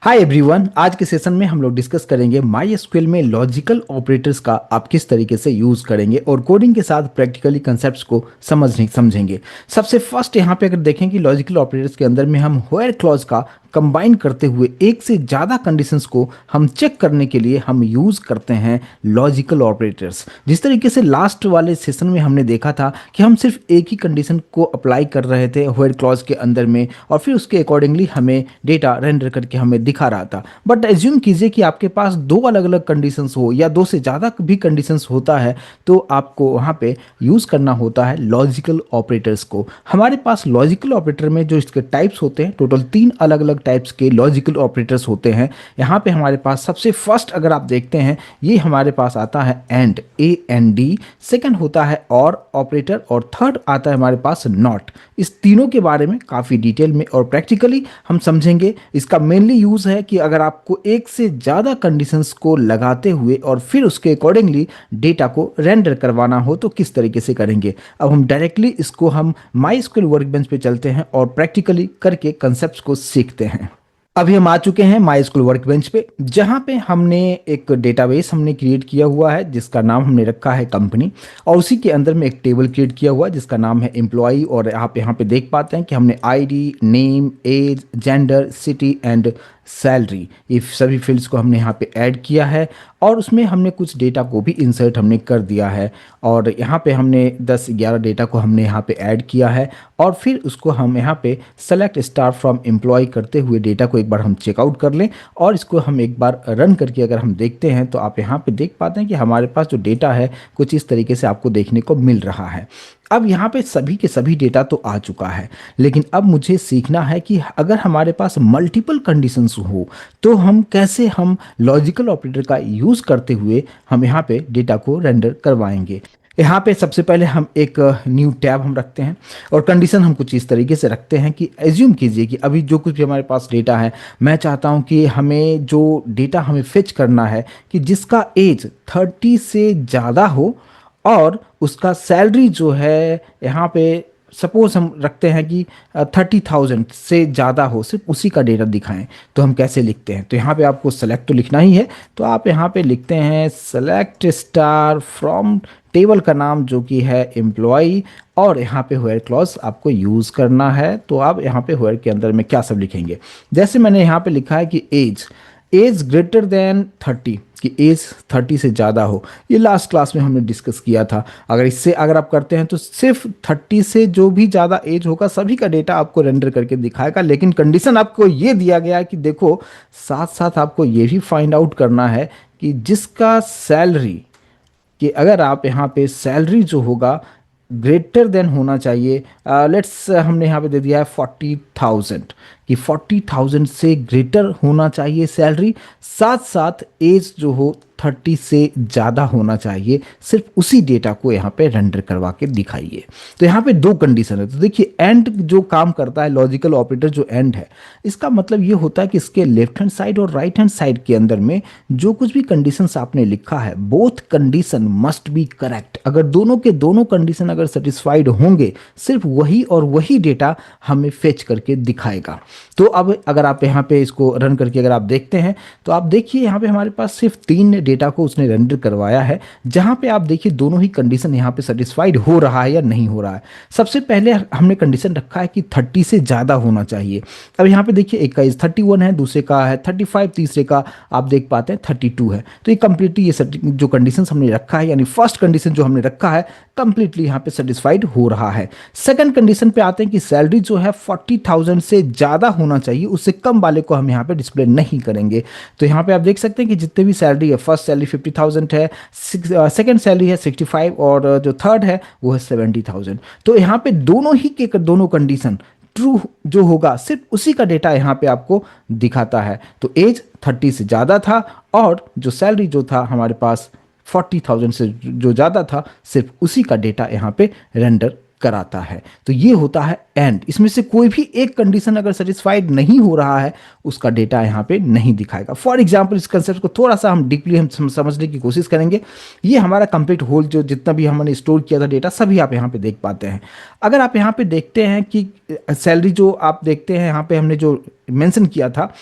Hi everyone, आज के session में हम लोग डिस्कस करेंगे माई एसक्यूएल में लॉजिकल ऑपरेटर्स का आप किस तरीके से यूज़ करेंगे और कोडिंग के साथ प्रैक्टिकली कंसेप्ट्स को समझेंगे। सबसे फर्स्ट यहाँ पे अगर देखें कि लॉजिकल ऑपरेटर्स के अंदर में हम व्हेयर क्लॉज का कंबाइन करते हुए एक से ज़्यादा कंडीशंस को हम चेक करने के लिए हम यूज़ करते हैं लॉजिकल ऑपरेटर्स। जिस तरीके से लास्ट वाले सेशन में हमने देखा था कि हम सिर्फ एक ही कंडीशन को अप्लाई कर रहे थे व्हेयर क्लॉज के अंदर में और फिर उसके अकॉर्डिंगली हमें डेटा रेंडर करके हमें दिखा रहा था। बट एज्यूम कीजिए कि आपके पास दो अलग अलग कंडीशंस हो या दो से ज़्यादा भी कंडीशंस होता है, तो आपको वहाँ पे यूज़ करना होता है लॉजिकल ऑपरेटर्स को। हमारे पास लॉजिकल ऑपरेटर में जो इसके टाइप्स होते हैं, टोटल 3 अलग अलग टाइप्स के लॉजिकल ऑपरेटर्स होते हैं। यहाँ पे हमारे पास सबसे फर्स्ट अगर आप देखते हैं, ये हमारे पास आता है एंड, AND। सेकंड होता है और ऑपरेटर और थर्ड आता है हमारे पास नॉट। इस तीनों के बारे में काफ़ी डिटेल में और प्रैक्टिकली हम समझेंगे। इसका मेनली यूज़ है कि अगर आपको एक से ज़्यादा कंडीशंस को लगाते हुए और फिर उसके अकॉर्डिंगली डेटा को रेंडर करवाना हो तो किस तरीके से करेंगे। अब हम डायरेक्टली इसको हम माई एसक्यूएल वर्कबेंच पे चलते हैं और प्रैक्टिकली करके कंसेप्ट्स को सीखते हैं। अभी हम आ चुके हैं माई एसक्यूएल वर्कबेंच पे, जहाँ पे हमने एक डेटाबेस हमने क्रिएट किया हुआ है जिसका नाम हमने रखा है कंपनी, और उसी के अंदर में एक टेबल क्रिएट किया हुआ है जिसका नाम है एम्प्लॉई। और आप यहाँ पे देख पाते हैं कि हमने ID, name, age, gender, city and salary, ये सभी फील्ड्स को हमने यहाँ पे ऐड किया है और उसमें हमने कुछ डेटा को भी इंसर्ट हमने कर दिया है। और यहाँ पे हमने 10-11 डेटा को हमने यहाँ पे ऐड किया है और फिर उसको हम यहाँ पे सेलेक्ट स्टार फ्रॉम एम्प्लॉय करते हुए डेटा को एक बार हम चेकआउट कर लें और इसको हम एक बार रन करके अगर हम देखते हैं तो आप यहाँ पे देख पाते हैं कि हमारे पास जो डेटा है कुछ इस तरीके से आपको देखने को मिल रहा है। अब यहाँ पे सभी के सभी डेटा तो आ चुका है, लेकिन अब मुझे सीखना है कि अगर हमारे पास मल्टीपल कंडीशंस हो तो हम कैसे हम लॉजिकल ऑपरेटर का यूज़ करते हुए हम यहाँ पे डेटा को रेंडर करवाएंगे। यहाँ पे सबसे पहले हम एक न्यू टैब हम रखते हैं और कंडीशन हम कुछ इस तरीके से रखते हैं कि एज्यूम कीजिए कि अभी जो कुछ भी हमारे पास डेटा है, मैं चाहता हूँ कि हमें जो डेटा हमें फेच करना है कि जिसका एज 30 से ज़्यादा हो और उसका सैलरी जो है यहाँ पे सपोज हम रखते हैं कि 30,000 से ज़्यादा हो, सिर्फ उसी का डेटा दिखाएं। तो हम कैसे लिखते हैं, तो यहाँ पे आपको सेलेक्ट तो लिखना ही है, तो आप यहाँ पे लिखते हैं सेलेक्ट स्टार फ्रॉम टेबल का नाम जो कि है एम्प्लॉय और यहाँ पे व्हेयर क्लॉज आपको यूज़ करना है। तो आप यहाँ पे व्हेयर के अंदर में क्या सब लिखेंगे, जैसे मैंने यहाँ पे लिखा है कि एज ग्रेटर देन 30, कि एज 30 से ज़्यादा हो। ये लास्ट क्लास में हमने डिस्कस किया था। अगर इससे अगर आप करते हैं तो सिर्फ 30 से जो भी ज़्यादा एज होगा सभी का डेटा आपको रेंडर करके दिखाएगा, लेकिन कंडीशन आपको ये दिया गया है कि देखो साथ साथ आपको ये भी फाइंड आउट करना है कि जिसका सैलरी, कि अगर आप यहाँ पे सैलरी जो होगा ग्रेटर देन होना चाहिए, लेट्स हमने यहाँ पे दे दिया है 40,000, कि 40,000 से ग्रेटर होना चाहिए सैलरी, साथ साथ एज जो हो 30 से ज़्यादा होना चाहिए। सिर्फ उसी डेटा को यहाँ पे रेंडर करवा के दिखाइए। तो यहाँ पे दो कंडीशन है। तो देखिए एंड जो काम करता है, लॉजिकल ऑपरेटर जो एंड है, इसका मतलब ये होता है कि इसके लेफ्ट हैंड साइड और राइट हैंड साइड के अंदर में जो कुछ भी कंडीशंस आपने लिखा है, both condition must be correct. अगर दोनों के दोनों कंडीशन अगर सेटिस्फाइड होंगे, सिर्फ वही और वही डेटा हमें फेच करके दिखाएगा। तो अब अगर आप यहाँ पे इसको रन करके अगर आप देखते हैं तो आप देखिए यहाँ पे हमारे पास सिर्फ 3 डेटा को उसने रेंडर करवाया है, जहाँ पे आप देखिए दोनों ही कंडीशन यहाँ पे सेटिस्फाइड हो रहा है या नहीं हो रहा है। सबसे पहले हमने कंडीशन रखा है कि 30 से ज़्यादा होना चाहिए। अब यहाँ पे देखिए एक का एज 31 है, दूसरे का है 35, तीसरे का आप देख पाते हैं 32 है। तो ये कंप्लीटली ये जो कंडीशन हमने रखा है, यानी फर्स्ट कंडीशन जो हमने रखा है कंप्लीटली यहाँ पे सेटिस्फाइड हो रहा है। सेकंड कंडीशन पे आते हैं कि सैलरी जो है 40,000 से ज़्यादा होना चाहिए, उससे कम वाले को हम यहाँ पे डिस्प्ले नहीं करेंगे। तो यहाँ पे आप देख सकते हैं कि जितने भी सैलरी है, फर्स्ट सैलरी 50,000 है, सेकंड सैलरी है 65 और जो थर्ड है वो है 70,000। तो यहाँ पे दोनों ही के दोनों कंडीशन ट्रू जो होगा सिर्फ उसी का डेटा यहाँ पे आपको दिखाता है। तो एज 30 से ज़्यादा था और जो सैलरी जो था हमारे पास 40,000 से जो ज़्यादा था, सिर्फ उसी का डेटा यहाँ पे रेंडर कराता है। तो ये होता है एंड। इसमें से कोई भी एक कंडीशन अगर सेटिस्फाइड नहीं हो रहा है, उसका डेटा यहाँ पे नहीं दिखाएगा। फॉर एग्जांपल इस कंसेप्ट को थोड़ा सा हम डीपली हम समझने की कोशिश करेंगे। ये हमारा कंप्लीट होल जो जितना भी हमने स्टोर किया था डेटा, सभी आप यहाँ पे देख पाते हैं। अगर आप यहाँ पे देखते हैं कि सैलरी जो आप देखते हैं यहाँ पे हमने जो मेंशन किया था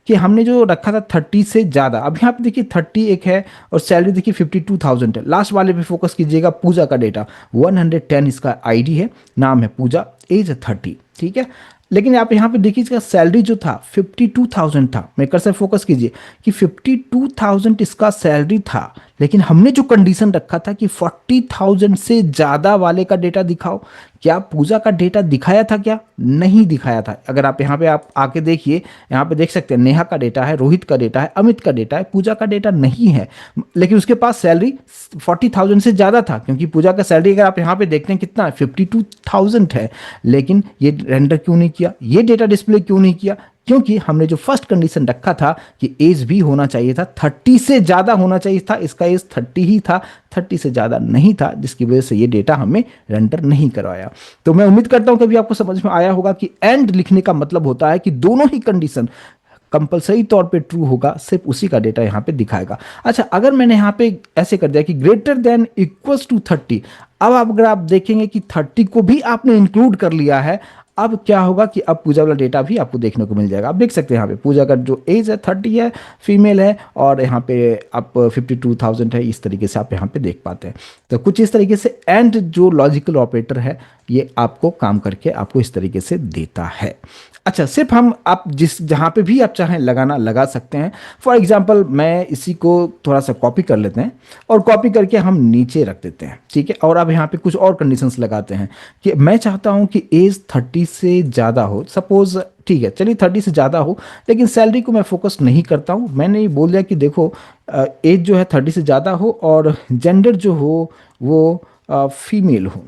कि हमने जो रखा था 30 से ज़्यादा, अब यहाँ पे देखिए 30 एक है और सैलरी देखिए 52,000 है। लास्ट वाले पे फोकस कीजिएगा, पूजा का डेटा 110 इसका आईडी है, नाम है पूजा, एज है 30, ठीक है। लेकिन आप यहाँ पे देखिए इसका सैलरी जो था 52,000 था। मेकर से फोकस कीजिए कि 52,000 इसका सैलरी था, लेकिन हमने जो कंडीशन रखा था कि 40,000 से ज़्यादा वाले का डेटा दिखाओ। क्या पूजा का डेटा दिखाया था? क्या नहीं दिखाया था। अगर आप यहाँ पे आप आके देखिए, यहाँ पे देख सकते हैं नेहा का डेटा है, रोहित का डेटा है, अमित का डेटा है, पूजा का डेटा नहीं है। लेकिन उसके पास सैलरी 40,000 से ज़्यादा था, क्योंकि पूजा का सैलरी अगर आप यहाँ पे देखते हैं कितना है, 52,000 है। लेकिन ये रेंडर क्यों नहीं किया, ये डेटा डिस्प्ले क्यों नहीं किया? क्योंकि हमने जो फर्स्ट कंडीशन रखा था कि एज भी होना चाहिए था, 30 से ज़्यादा होना चाहिए था। इसका एज 30 ही था, 30 से ज़्यादा नहीं था, जिसकी वजह से ये डेटा हमें रेंडर नहीं करवाया। तो मैं उम्मीद करता हूं कि अभी आपको समझ में आया होगा कि एंड लिखने का मतलब होता है कि दोनों ही कंडीशन कंपलसरी तौर पे ट्रू होगा, सिर्फ उसी का डेटा यहाँ पे दिखाएगा। अच्छा, अगर मैंने यहाँ पे ऐसे कर दिया कि ग्रेटर देन इक्वल्स टू 30, अब अगर आप देखेंगे कि 30 को भी आपने इंक्लूड कर लिया है, अब क्या होगा कि अब पूजा वाला डेटा भी आपको देखने को मिल जाएगा। आप देख सकते हैं यहाँ पे पूजा का जो एज है 30 है, फीमेल है, और यहाँ पे आप 52,000 है। इस तरीके से आप यहाँ पे देख पाते हैं। तो कुछ इस तरीके से एंड जो लॉजिकल ऑपरेटर है ये आपको काम करके आपको इस तरीके से देता है। अच्छा, सिर्फ हम आप जिस जहाँ पे भी आप चाहें लगाना लगा सकते हैं। फॉर एग्जांपल मैं इसी को थोड़ा सा कॉपी कर लेते हैं और कॉपी करके हम नीचे रख देते हैं, ठीक है। और अब यहाँ पे कुछ और कंडीशंस लगाते हैं कि मैं चाहता हूँ कि एज 30 से ज़्यादा हो, सपोज, ठीक है, चलिए 30 से ज़्यादा हो, लेकिन सैलरी को मैं फोकस नहीं करता हूँ। मैंने ये बोल दिया कि देखो एज जो है 30 से ज़्यादा हो और जेंडर जो हो वो फीमेल हो,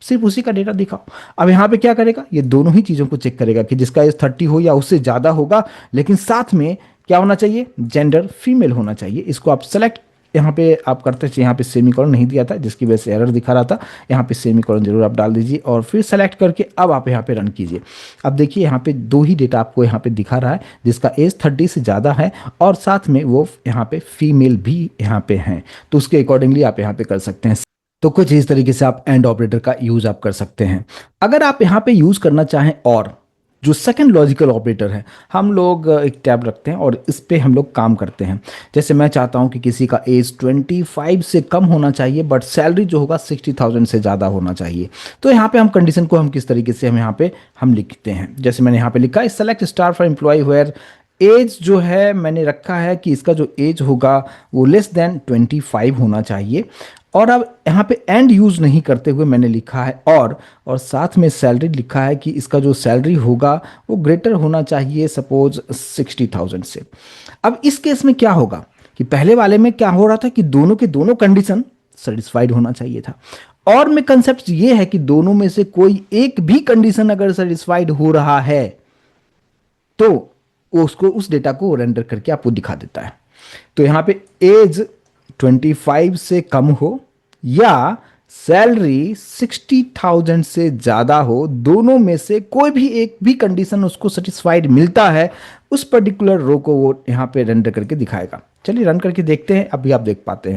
सिर्फ उसी का डेटा दिखाओ। अब यहाँ पे क्या करेगा, ये दोनों ही चीज़ों को चेक करेगा कि जिसका एज 30 हो या उससे ज़्यादा होगा, लेकिन साथ में क्या होना चाहिए, जेंडर फीमेल होना चाहिए। इसको आप सेलेक्ट यहाँ पे आप करते हैं, यहाँ पे सेमीकोलन नहीं दिया था जिसकी वजह से एरर दिखा रहा था। यहाँ पे सेमीकोलन जरूर आप डाल दीजिए और फिर सेलेक्ट करके अब आप यहाँ पे रन कीजिए। अब देखिए यहाँ पे दो ही डेटा आपको यहाँ पे दिखा रहा है, जिसका एज 30 से ज़्यादा है और साथ में वो यहाँ पे फीमेल भी यहाँ पे हैं। तो उसके अकॉर्डिंगली आप यहाँ पे कर सकते हैं। तो कुछ इस तरीके से आप एंड ऑपरेटर का यूज आप कर सकते हैं। अगर आप यहाँ पे यूज करना चाहें, और जो सेकंड लॉजिकल ऑपरेटर है, हम लोग एक टैब रखते हैं और इस पे हम लोग काम करते हैं। जैसे मैं चाहता हूँ कि किसी का एज 25 से कम होना चाहिए, बट सैलरी जो होगा 60,000 से ज़्यादा होना चाहिए। तो यहाँ पे हम कंडीशन को हम किस तरीके से हम यहाँ पे हम लिखते हैं, जैसे मैंने यहाँ पे लिखा है select star for employ where age जो है मैंने रखा है कि इसका जो एज होगा वो लेस देन 25 होना चाहिए। और अब यहाँ पे एंड यूज नहीं करते हुए मैंने लिखा है और साथ में सैलरी लिखा है कि इसका जो सैलरी होगा वो ग्रेटर होना चाहिए सपोज 60,000 से। अब इस केस में क्या होगा कि पहले वाले में क्या हो रहा था कि दोनों के दोनों कंडीशन सेटिस्फाइड होना चाहिए था, और में कंसेप्ट ये है कि दोनों में से कोई एक भी कंडीशन अगर सेटिस्फाइड हो रहा है तो वो उसको उस डेटा को रेंडर करके आपको दिखा देता है। तो यहां पे एज 25 से कम हो या सैलरी 60,000 से ज्यादा हो, दोनों में से कोई भी एक भी कंडीशन उसको सेटिस्फाइड मिलता है, उस पर्टिकुलर रो को वो यहाँ पे रेंडर करके दिखाएगा। चलिए रन करके देखते हैं। अभी आप देख पाते हैं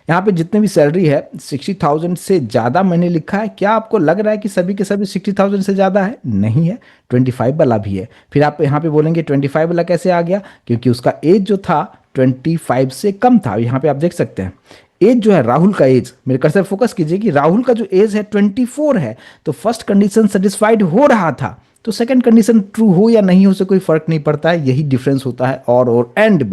यहाँ पे जितने भी सैलरी है 60,000 से ज़्यादा मैंने लिखा है। क्या आपको लग रहा है कि सभी के सभी 60,000 से ज़्यादा है? नहीं है, 25 वाला भी है। फिर आप यहाँ पे बोलेंगे 25 वाला कैसे आ गया, क्योंकि उसका एज जो था 25 से कम था। यहाँ पे आप देख सकते हैं एज जो है, राहुल का एज, मेरे कर्सर फोकस कीजिए कि राहुल का जो एज है 24 है। तो फर्स्ट कंडीशन सेटिस्फाइड हो रहा था, तो सेकंड कंडीशन ट्रू हो या नहीं हो से कोई फर्क नहीं पड़ता है। यही डिफरेंस होता है और एंड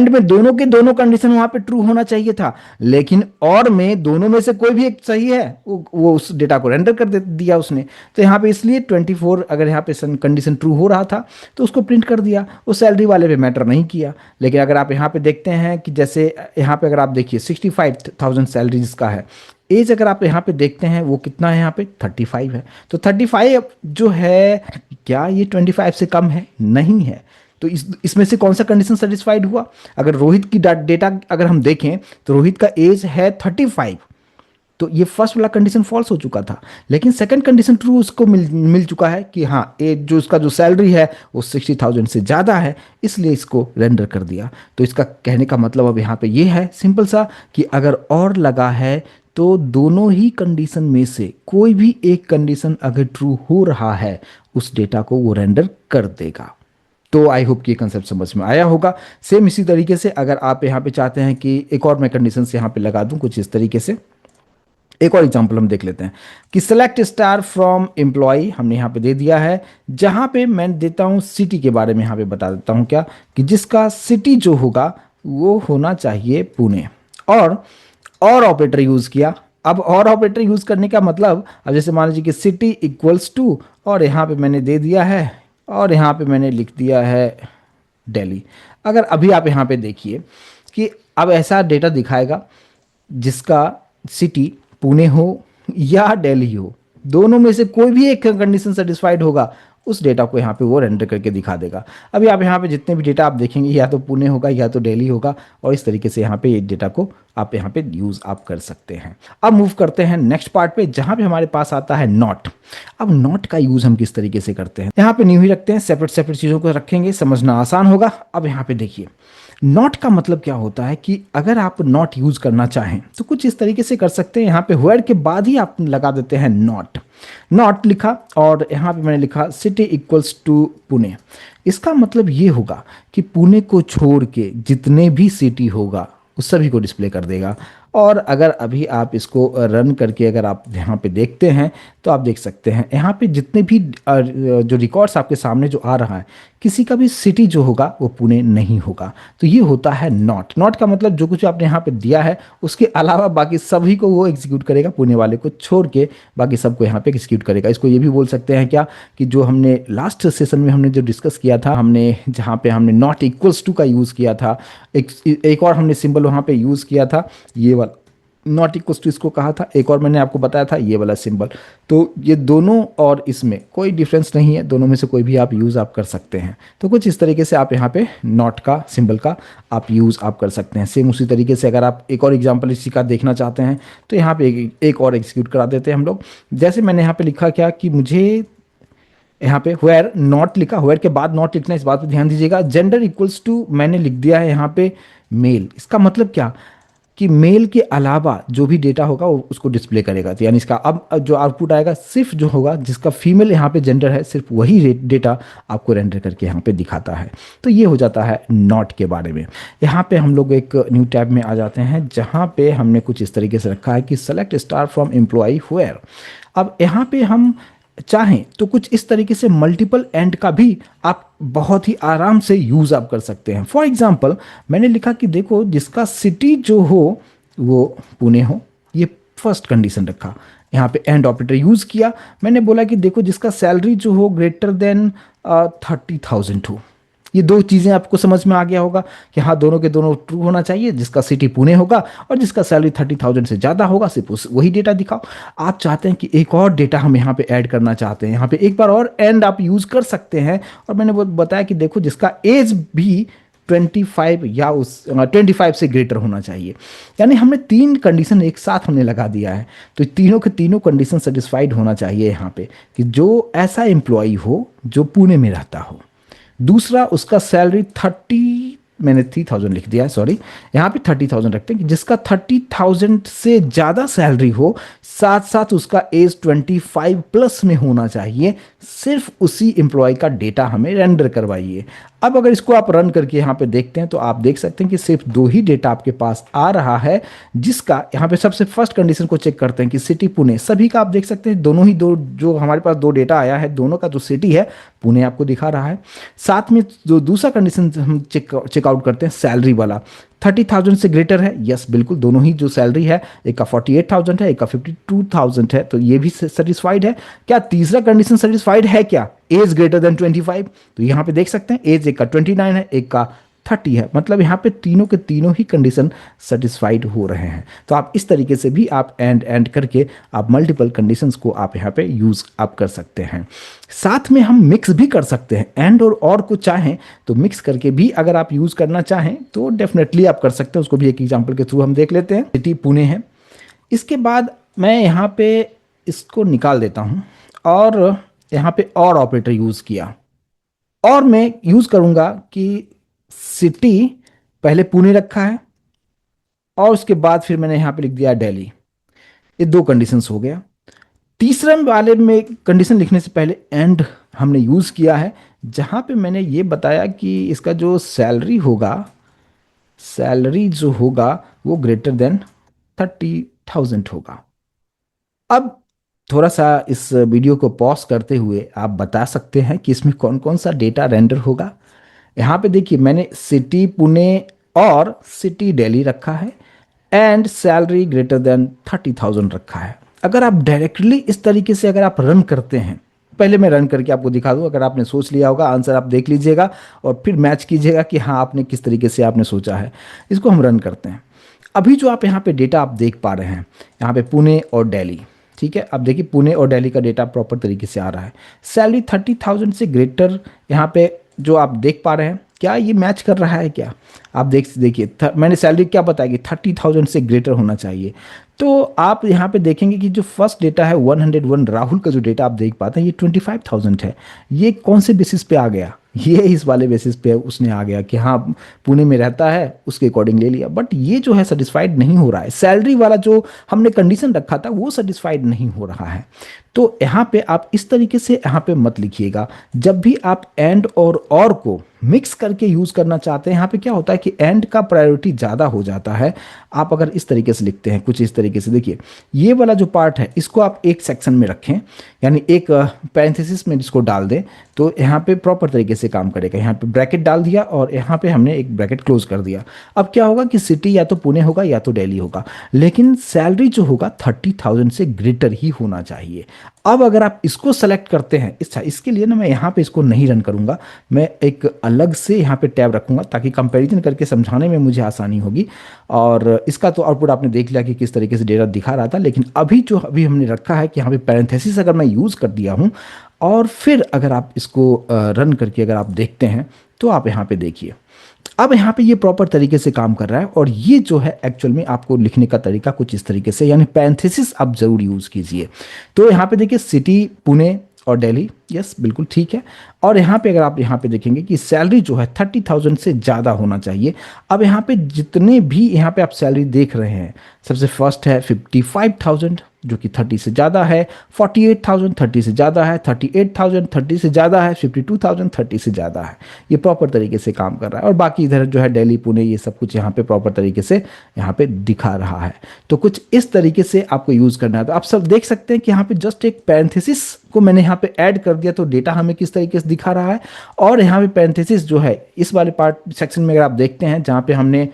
में दोनों के दोनों कंडीशन वहां पे ट्रू होना चाहिए था, लेकिन और में दोनों में से कोई भी एक सही है, वो उस डेटा को रेंडर कर दिया उसने। तो यहाँ पे इसलिए 24 अगर यहाँ पे कंडीशन ट्रू हो रहा था तो उसको प्रिंट कर दिया, वो सैलरी वाले पे मैटर नहीं किया। लेकिन अगर आप यहाँ पे देखते हैं कि जैसे यहाँ पे अगर आप देखिए 65,000 सैलरी जिसका है, एज अगर आप यहाँ पे देखते हैं वो कितना है, यहाँ पे 35 है। तो 35 जो है, क्या ये 25 से कम है? नहीं है। तो इसमें से कौन सा कंडीशन सेटिस्फाइड हुआ? अगर रोहित की डेटा अगर हम देखें तो रोहित का एज है 35, तो ये फर्स्ट वाला कंडीशन फॉल्स हो चुका था, लेकिन सेकंड कंडीशन ट्रू उसको मिल चुका है कि हाँ एज जो उसका जो सैलरी है वो 60,000 से ज़्यादा है, इसलिए इसको रेंडर कर दिया। तो इसका कहने का मतलब अब यहाँ पे ये है सिंपल सा कि अगर और लगा है तो दोनों ही कंडीशन में से कोई भी एक कंडीशन अगर ट्रू हो रहा है उस डेटा को वो रेंडर कर देगा। तो आई होप कि ये कंसेप्ट समझ में आया होगा। सेम इसी तरीके से अगर आप यहाँ पे चाहते हैं कि एक और मैं कंडीशंस यहाँ पे लगा दूं कुछ इस तरीके से, एक और एग्जांपल हम देख लेते हैं कि सेलेक्ट स्टार फ्रॉम एम्प्लॉय हमने यहाँ पे दे दिया है, जहाँ पे मैं देता हूँ सिटी के बारे में, यहाँ पे बता देता हूँ क्या कि जिसका सिटी जो होगा वो होना चाहिए पुणे। और ऑपरेटर यूज किया। अब और ऑपरेटर यूज करने का मतलब, अब जैसे मान लीजिए कि सिटी इक्वल्स टू, और यहाँ पे मैंने दे दिया है, और यहाँ पे मैंने लिख दिया है दिल्ली। अगर अभी आप यहाँ पे देखिए कि अब ऐसा डेटा दिखाएगा जिसका सिटी पुणे हो या दिल्ली हो, दोनों में से कोई भी एक कंडीशन सेटिस्फाइड होगा, उस डेटा को यहाँ पे वो रेंडर करके दिखा देगा। अभी आप यहाँ पे जितने भी डेटा आप देखेंगे या तो पुणे होगा या तो दिल्ली होगा, और इस तरीके से यहाँ पे ये डेटा को आप यहाँ पे यूज आप कर सकते हैं। अब मूव करते हैं नेक्स्ट पार्ट पे, जहाँ पे हमारे पास आता है नॉट। अब नॉट का यूज हम किस तरीके से करते हैं, यहाँ पे न्यू ही रखते हैं, सेपरेट सेपरेट चीजों को रखेंगे, समझना आसान होगा। अब यहाँ पे देखिए नॉट का मतलब क्या होता है कि अगर आप नॉट यूज करना चाहें तो कुछ इस तरीके से कर सकते हैं। यहाँ पे वेयर के बाद ही आप लगा देते हैं नॉट। नॉट लिखा और यहाँ पे मैंने लिखा सिटी इक्वल्स टू पुणे। इसका मतलब ये होगा कि पुणे को छोड़ के जितने भी सिटी होगा उस सभी को डिस्प्ले कर देगा। और अगर अभी आप इसको रन करके अगर आप यहाँ पे देखते हैं तो आप देख सकते हैं यहाँ पे जितने भी जो रिकॉर्ड्स आपके सामने जो आ रहा है, किसी का भी सिटी जो होगा वो पुणे नहीं होगा। तो ये होता है नॉट। नॉट का मतलब जो कुछ आपने यहाँ पे दिया है उसके अलावा बाकी सभी को वो एग्जीक्यूट करेगा, पुणे वाले को छोड़ के बाकी सबको यहाँ पे एग्जीक्यूट करेगा। इसको ये भी बोल सकते हैं क्या कि जो हमने लास्ट सेशन में हमने जो डिस्कस किया था, हमने जहाँ पे हमने नॉट इक्वल्स टू का यूज़ किया था, एक और हमने सिंबल वहाँ पे यूज़ किया था, ये वाला नॉट इक्वल्स टू इसको कहा था, एक और मैंने आपको बताया था ये वाला सिंबल। तो ये दोनों और इसमें कोई डिफरेंस नहीं है, दोनों में से कोई भी आप यूज़ आप कर सकते हैं। तो कुछ इस तरीके से आप यहाँ पे नॉट का सिंबल का आप यूज़ आप कर सकते हैं। सेम उसी तरीके से अगर आप एक और एग्जांपल इसी का देखना चाहते हैं तो यहाँ पे एक और एग्जीक्यूट करा देते हैं हम लोग। जैसे मैंने यहाँ पे लिखा क्या कि मुझे यहाँ पे वेयर नॉट लिखा, वेयर के बाद नॉट लिखना, इस बात पे ध्यान दीजिएगा। जेंडर इक्वल्स टू मैंने लिख दिया है यहाँ पे मेल। इसका मतलब क्या कि मेल के अलावा जो भी डेटा होगा वो उसको डिस्प्ले करेगा। तो यानी इसका अब जो आउटपुट आएगा सिर्फ जो होगा जिसका फीमेल यहाँ पे जेंडर है, सिर्फ वही डेटा आपको रेंडर करके यहाँ पे दिखाता है। तो ये हो जाता है नॉट के बारे में। यहाँ पे हम लोग एक न्यू टैब में आ जाते हैं जहाँ पे हमने कुछ इस तरीके से रखा है कि select star from employ where. अब यहाँ पे हम चाहें तो कुछ इस तरीके से मल्टीपल एंड का भी आप बहुत ही आराम से यूज आप कर सकते हैं। फॉर एग्जांपल मैंने लिखा कि देखो जिसका सिटी जो हो वो पुणे हो, ये फर्स्ट कंडीशन रखा। यहाँ पे एंड ऑपरेटर यूज किया, मैंने बोला कि देखो जिसका सैलरी जो हो ग्रेटर देन 30,000 हो। ये दो चीज़ें आपको समझ में आ गया होगा कि हाँ दोनों के दोनों ट्रू होना चाहिए। जिसका सिटी पुणे होगा और जिसका सैलरी 30,000 से ज़्यादा होगा सिर्फ वही डेटा दिखाओ। आप चाहते हैं कि एक और डेटा हम यहाँ पे ऐड करना चाहते हैं, यहाँ पे एक बार और एंड आप यूज़ कर सकते हैं। और मैंने वो बताया कि देखो जिसका एज भी 25 या 25 से ग्रेटर होना चाहिए। यानी हमने तीन कंडीशन एक साथ हमने लगा दिया है। तो तीनों के तीनों कंडीशन सेटिस्फाइड होना चाहिए यहाँ पे कि जो ऐसा एम्प्लॉय हो जो पुणे में रहता हो। दूसरा उसका सैलरी 30, मैंने 3,000 लिख दिया है, सॉरी, यहाँ पे 30,000 रखते हैं कि जिसका 30,000 से ज़्यादा सैलरी हो, साथ साथ उसका एज 25 प्लस में होना चाहिए। सिर्फ उसी एम्प्लॉय का डेटा हमें रेंडर करवाइए। अब अगर इसको आप रन करके यहाँ पे देखते हैं तो आप देख सकते हैं कि सिर्फ दो ही डेटा आपके पास आ रहा है। जिसका यहाँ पे सबसे फर्स्ट कंडीशन को चेक करते हैं कि सिटी पुणे, सभी का आप देख सकते हैं दोनों ही दो जो हमारे पास दो डेटा आया है दोनों का जो सिटी है पुणे आपको दिखा रहा है। साथ में जो दूसरा कंडीशन हम चेकआउट करते हैं सैलरी वाला, 30,000 से ग्रेटर है, यस बिल्कुल दोनों ही जो सैलरी है एक का 48,000 है एक का 52,000 है, तो ये भी सेटिस्फाइड है। क्या तीसरा कंडीशन सेटिस्फाइड है क्या, एज ग्रेटर देन 25? तो यहाँ पे देख सकते हैं एज एक का 29 है एक का 30 है, मतलब यहाँ पे तीनों के तीनों ही कंडीशन सेटिस्फाइड हो रहे हैं। तो आप इस तरीके से भी आप एंड करके आप मल्टीपल कंडीशंस को आप यहाँ पे यूज आप कर सकते हैं। साथ में हम मिक्स भी कर सकते हैं, एंड और को चाहें तो मिक्स करके भी अगर आप यूज करना चाहें तो डेफिनेटली आप कर सकते हैं। उसको भी एक एग्जाम्पल के थ्रू हम देख लेते हैं। सिटी पुणे है, इसके बाद मैं यहाँ पे इसको निकाल देता हूँ और यहाँ पे और ऑपरेटर यूज किया, और मैं यूज करूंगा कि सिटी पहले पुणे रखा है और उसके बाद फिर मैंने यहां पे लिख दिया दिल्ली। ये दो कंडीशंस हो गया। तीसरे वाले में कंडीशन लिखने से पहले एंड हमने यूज किया है, जहाँ पे मैंने ये बताया कि इसका जो सैलरी होगा, सैलरी जो होगा वो ग्रेटर देन 30,000 होगा। अब थोड़ा सा इस वीडियो को पॉज करते हुए आप बता सकते हैं कि इसमें कौन कौन सा डेटा रेंडर होगा। यहाँ पे देखिए मैंने सिटी पुणे और सिटी दिल्ली रखा है एंड सैलरी ग्रेटर देन 30,000 रखा है। अगर आप डायरेक्टली इस तरीके से अगर आप रन करते हैं, पहले मैं रन करके आपको दिखा दूं, अगर आपने सोच लिया होगा आंसर आप देख लीजिएगा और फिर मैच कीजिएगा कि हाँ आपने किस तरीके से आपने सोचा है। इसको हम रन करते हैं। अभी जो आप यहाँ पे डेटा आप देख पा रहे हैं, यहाँ पे पुणे और दिल्ली, ठीक है। अब देखिए पुणे और दिल्ली का डेटा प्रॉपर तरीके से आ रहा है। सैलरी 30,000 से ग्रेटर यहाँ पे जो आप देख पा रहे हैं, क्या ये मैच कर रहा है क्या? आप देखिए मैंने सैलरी क्या बताया कि 30,000 से ग्रेटर होना चाहिए। तो आप यहाँ पे देखेंगे कि जो फर्स्ट डेटा है 101 राहुल का जो डेटा आप देख पाते हैं ये 25,000 है। ये कौन से बेसिस पे आ गया? ये इस वाले बेसिस पे उसने आ गया कि हाँ पुणे में रहता है, उसके अकॉर्डिंग ले लिया। बट ये जो है सेटिस्फाइड नहीं हो रहा है, सैलरी वाला जो हमने कंडीशन रखा था वो सेटिस्फाइड नहीं हो रहा है। तो यहाँ पे आप इस तरीके से यहाँ पे मत लिखिएगा। जब भी आप एंड और को मिक्स करके यूज करना चाहते हैं, यहाँ पे क्या होता है कि एंड का प्रायोरिटी ज़्यादा हो जाता है। आप अगर इस तरीके से लिखते हैं, कुछ इस तरीके से देखिए, ये वाला जो पार्ट है इसको आप एक सेक्शन में रखें, यानी एक पैरेंथेसिस में इसको डाल दें, तो यहाँ पे प्रॉपर तरीके से काम करेगा। यहाँ पे ब्रैकेट डाल दिया और यहाँ पे हमने एक ब्रैकेट क्लोज कर दिया। अब क्या होगा कि सिटी या तो पुणे होगा या तो दिल्ली होगा, लेकिन सैलरी जो होगा 30,000 से ग्रेटर ही होना चाहिए। अब अगर आप इसको सेलेक्ट करते हैं, अच्छा इसके लिए ना मैं यहाँ पे इसको नहीं रन करूँगा, मैं एक अलग से यहाँ पे टैब रखूँगा ताकि कंपैरिजन करके समझाने में मुझे आसानी होगी। और इसका तो आउटपुट आपने देख लिया कि किस तरीके से डेटा दिखा रहा था, लेकिन अभी जो अभी हमने रखा है कि यहाँ पे पैरेंथेसिस अगर मैं यूज़ कर दिया हूँ और फिर अगर आप इसको रन करके अगर आप देखते हैं तो आप यहाँ पे देखिए, अब यहाँ पे ये प्रॉपर तरीके से काम कर रहा है। और ये जो है एक्चुअल में आपको लिखने का तरीका कुछ इस तरीके से, यानी पैरेंथेसिस आप जरूर यूज कीजिए। तो यहाँ पे देखिए सिटी पुणे और दिल्ली, यस बिल्कुल ठीक है। और यहाँ पे अगर आप यहाँ पे देखेंगे कि सैलरी जो है 30,000 से ज़्यादा होना चाहिए। अब यहाँ पे जितने भी यहाँ पे आप सैलरी देख रहे हैं, सबसे फर्स्ट है 55,000 जो कि 30 से ज़्यादा है, 48,000 30 से ज़्यादा है, 38,000 30 से ज़्यादा है, 52,000 30 से ज़्यादा है। ये प्रॉपर तरीके से काम कर रहा है। और बाकी इधर जो है दिल्ली पुणे ये सब कुछ यहाँ पे प्रॉपर तरीके से यहाँ पे दिखा रहा है। तो कुछ इस तरीके से आपको यूज़ करना है। तो आप सब देख सकते हैं कि यहाँ पे जस्ट एक पैरेंथेसिस को मैंने यहाँ पे ऐड कर दिया तो डेटा हमें किस तरीके से दिखा रहा है। और यहाँ पे पैरेंथेसिस जो है इस वाले पार्ट सेक्शन में अगर आप देखते हैं जहाँ पे हमने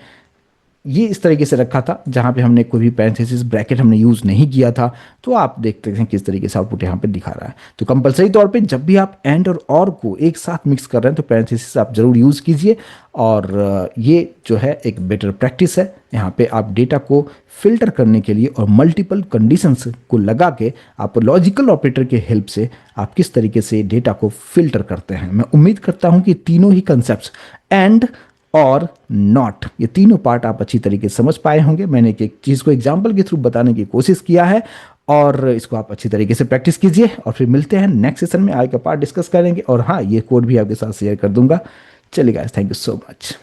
ये इस तरीके से रखा था, जहाँ पे हमने कोई भी पैरेंथेसिस ब्रैकेट हमने यूज़ नहीं किया था, तो आप देखते हैं किस तरीके से आउटपुट यहाँ पे दिखा रहा है। तो कंपलसरी तौर पे जब भी आप एंड और को एक साथ मिक्स कर रहे हैं तो पैरेंथेसिस आप जरूर यूज़ कीजिए। और ये जो है एक बेटर प्रैक्टिस है। यहाँ पे आप डेटा को फिल्टर करने के लिए और मल्टीपल कंडीशंस को लगा के आप लॉजिकल ऑपरेटर के हेल्प से आप किस तरीके से डेटा को फिल्टर करते हैं। मैं उम्मीद करता हूँ कि तीनों ही कंसेप्ट एंड और नॉट, ये तीनों पार्ट आप अच्छी तरीके से समझ पाए होंगे। मैंने एक चीज़ को एग्जाम्पल के थ्रू बताने की कोशिश किया है और इसको आप अच्छी तरीके से प्रैक्टिस कीजिए। और फिर मिलते हैं नेक्स्ट सेशन में, आगे का पार्ट डिस्कस करेंगे। और हाँ, ये कोड भी आपके साथ शेयर कर दूंगा। चलिए guys, thank you so much.